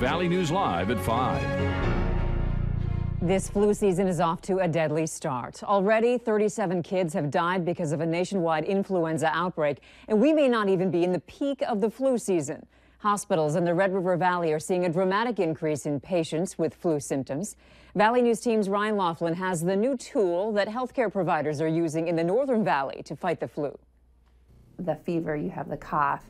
Valley News Live at 5. This flu season is off to a deadly start. Already, 37 kids have died because of a nationwide influenza outbreak, and we may not even be in the peak of the flu season. Hospitals in the Red River Valley are seeing a dramatic increase in patients with flu symptoms. Valley News Team's Ryan Laughlin has the new tool that healthcare providers are using in the Northern Valley to fight the flu. The fever, you have the cough,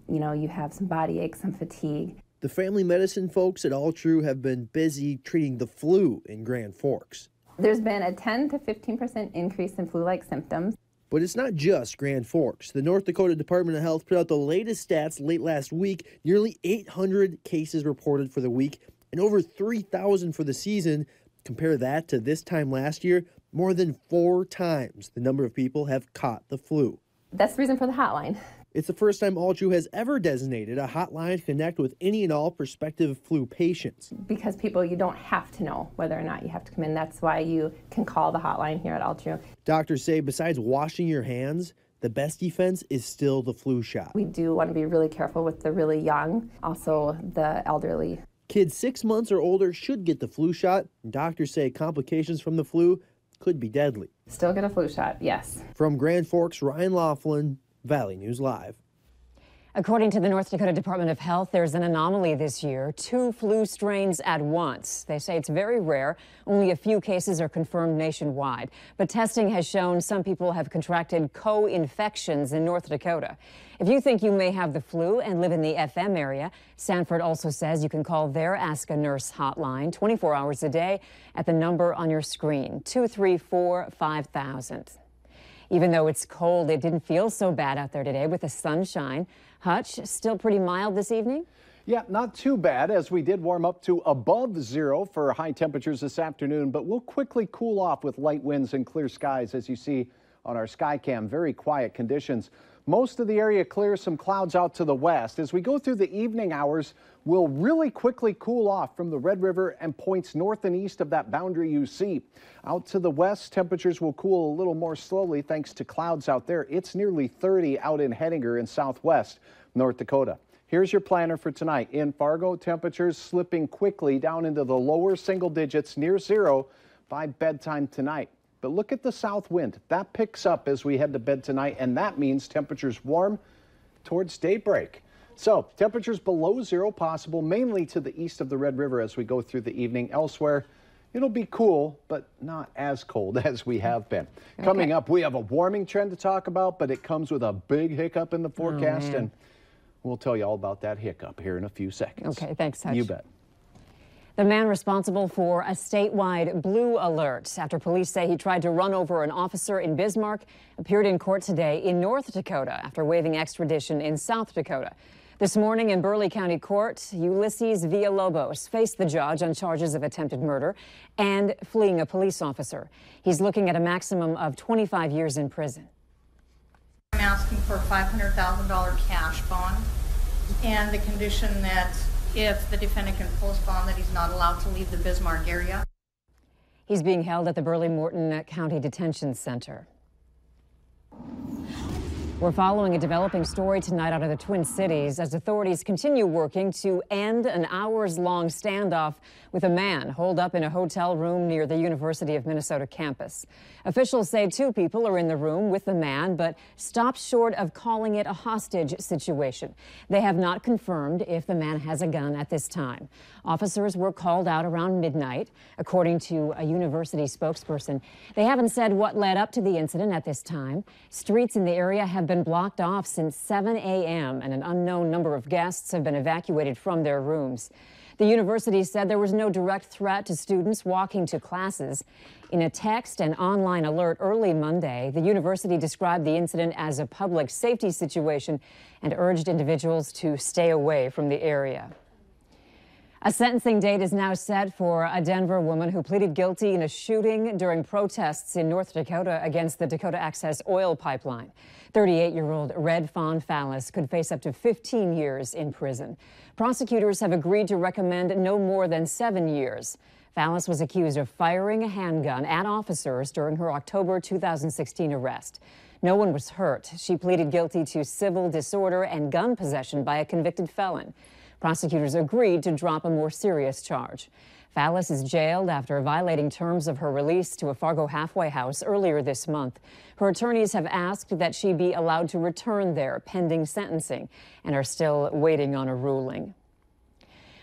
you have some body aches, some fatigue. The family medicine folks at All True have been busy treating the flu in Grand Forks. There's been a 10 to 15% increase in flu-like symptoms. But it's not just Grand Forks. The North Dakota Department of Health put out the latest stats late last week. Nearly 800 cases reported for the week and over 3,000 for the season. Compare that to this time last year, more than 4 times the number of people have caught the flu. That's the reason for the hotline. It's the first time All True has ever designated a hotline to connect with any and all prospective flu patients. Because you don't have to know whether or not you have to come in. That's why you can call the hotline here at All True. Doctors say besides washing your hands, the best defense is still the flu shot. We do want to be really careful with the really young, also the elderly. Kids 6 months or older should get the flu shot. Doctors say complications from the flu could be deadly. Still get a flu shot, yes. From Grand Forks, Ryan Laughlin, Valley News Live. According to the North Dakota Department of Health, there's an anomaly this year, 2 flu strains at once. They say it's very rare. Only a few cases are confirmed nationwide. But testing has shown some people have contracted co-infections in North Dakota. If you think you may have the flu and live in the FM area, Sanford also says you can call their Ask a Nurse hotline 24 hours a day at the number on your screen, 234-5000. Even though it's cold, it didn't feel so bad out there today with the sunshine. Hutch, still pretty mild this evening? Yeah, not too bad, as we did warm up to above 0 for high temperatures this afternoon, but we'll quickly cool off with light winds and clear skies, as you see on our sky cam. Very quiet conditions. Most of the area clears, some clouds out to the west. As we go through the evening hours, we'll really quickly cool off from the Red River and points north and east of that boundary you see. Out to the west, temperatures will cool a little more slowly thanks to clouds out there. It's nearly 30 out in Hettinger in southwest North Dakota. Here's your planner for tonight. In Fargo, temperatures slipping quickly down into the lower single digits near 0 by bedtime tonight. But look at the south wind. That picks up as we head to bed tonight, and that means temperatures warm towards daybreak. So temperatures below 0 possible, mainly to the east of the Red River as we go through the evening. Elsewhere, it'll be cool, but not as cold as we have been. Okay. Coming up, we have a warming trend to talk about, but it comes with a big hiccup in the forecast, and we'll tell you all about that hiccup here in a few seconds. Okay, thanks, Hutch. You bet. The man responsible for a statewide blue alert after police say he tried to run over an officer in Bismarck appeared in court today in North Dakota after waiving extradition in South Dakota. This morning in Burleigh County Court, Ulysses Villalobos faced the judge on charges of attempted murder and fleeing a police officer. He's looking at a maximum of 25 years in prison. I'm asking for a $500,000 cash bond and the condition that if the defendant can post bond that he's not allowed to leave the Bismarck area. He's being held at the Burleigh-Morton County Detention Center. We're following a developing story tonight out of the Twin Cities as authorities continue working to end an hours-long standoff with a man holed up in a hotel room near the University of Minnesota campus. Officials say 2 people are in the room with the man, but stopped short of calling it a hostage situation. They have not confirmed if the man has a gun at this time. Officers were called out around midnight, according to a university spokesperson. They haven't said what led up to the incident at this time. Streets in the area have been blocked off since 7 a.m. and an unknown number of guests have been evacuated from their rooms. The university said there was no direct threat to students walking to classes. In a text and online alert early Monday, the university described the incident as a public safety situation and urged individuals to stay away from the area. A sentencing date is now set for a Denver woman who pleaded guilty in a shooting during protests in North Dakota against the Dakota Access oil pipeline. 38-year-old Red Fawn Fallis could face up to 15 years in prison. Prosecutors have agreed to recommend no more than 7 years. Fallis was accused of firing a handgun at officers during her October 2016 arrest. No one was hurt. She pleaded guilty to civil disorder and gun possession by a convicted felon. Prosecutors agreed to drop a more serious charge. Fallis is jailed after violating terms of her release to a Fargo halfway house earlier this month. Her attorneys have asked that she be allowed to return there pending sentencing and are still waiting on a ruling.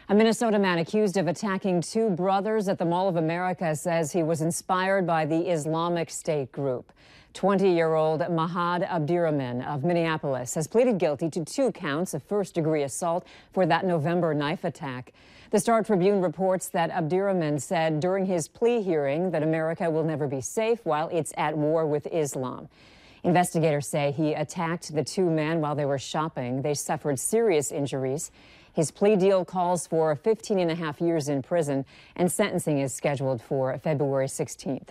A Minnesota man accused of attacking two brothers at the Mall of America says he was inspired by the Islamic State group. 20-year-old Mahad Abdirahman of Minneapolis has pleaded guilty to 2 counts of first-degree assault for that November knife attack. The Star Tribune reports that Abdirahman said during his plea hearing that America will never be safe while it's at war with Islam. Investigators say he attacked the 2 men while they were shopping. They suffered serious injuries. His plea deal calls for 15.5 years in prison, and sentencing is scheduled for February 16th.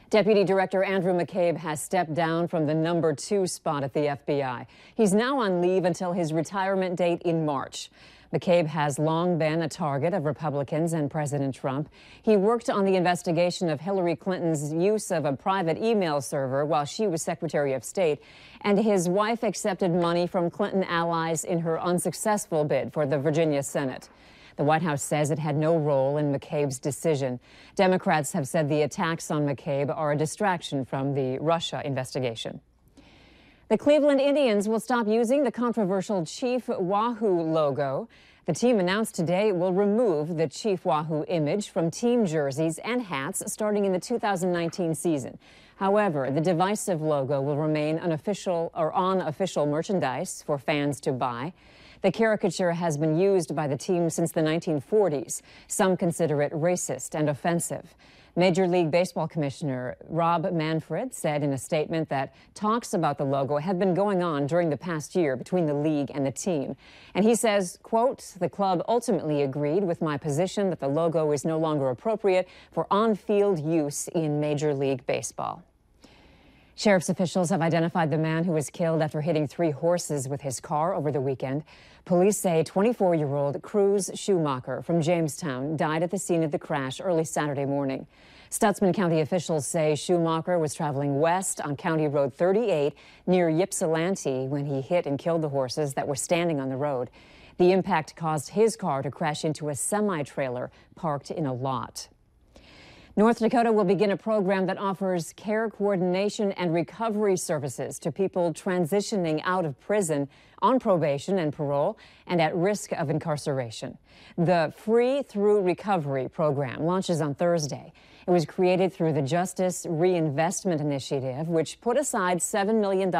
Deputy Director Andrew McCabe has stepped down from the number 2 spot at the FBI. He's now on leave until his retirement date in March. McCabe has long been a target of Republicans and President Trump. He worked on the investigation of Hillary Clinton's use of a private email server while she was Secretary of State, and his wife accepted money from Clinton allies in her unsuccessful bid for the Virginia Senate. The White House says it had no role in McCabe's decision. Democrats have said the attacks on McCabe are a distraction from the Russia investigation. The Cleveland Indians will stop using the controversial Chief Wahoo logo. The team announced today it will remove the Chief Wahoo image from team jerseys and hats starting in the 2019 season. However, the divisive logo will remain on official merchandise for fans to buy. The caricature has been used by the team since the 1940s. Some consider it racist and offensive. Major League Baseball Commissioner Rob Manfred said in a statement that talks about the logo have been going on during the past year between the league and the team. And he says, quote, "The club ultimately agreed with my position that the logo is no longer appropriate for on-field use in Major League Baseball." Sheriff's officials have identified the man who was killed after hitting 3 horses with his car over the weekend. Police say 24-year-old Cruz Schumacher from Jamestown died at the scene of the crash early Saturday morning. Stutzman County officials say Schumacher was traveling west on County Road 38 near Ypsilanti when he hit and killed the horses that were standing on the road. The impact caused his car to crash into a semi-trailer parked in a lot. North Dakota will begin a program that offers care coordination and recovery services to people transitioning out of prison on probation and parole and at risk of incarceration. The Free Through Recovery program launches on Thursday. It was created through the Justice Reinvestment Initiative, which put aside $7 million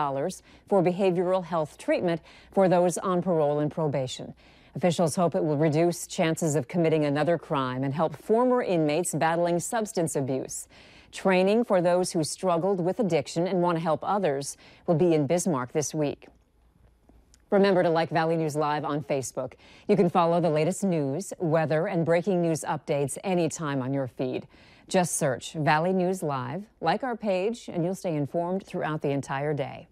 for behavioral health treatment for those on parole and probation. Officials hope it will reduce chances of committing another crime and help former inmates battling substance abuse. Training for those who struggled with addiction and want to help others will be in Bismarck this week. Remember to like Valley News Live on Facebook. You can follow the latest news, weather, and breaking news updates anytime on your feed. Just search Valley News Live, like our page, and you'll stay informed throughout the entire day.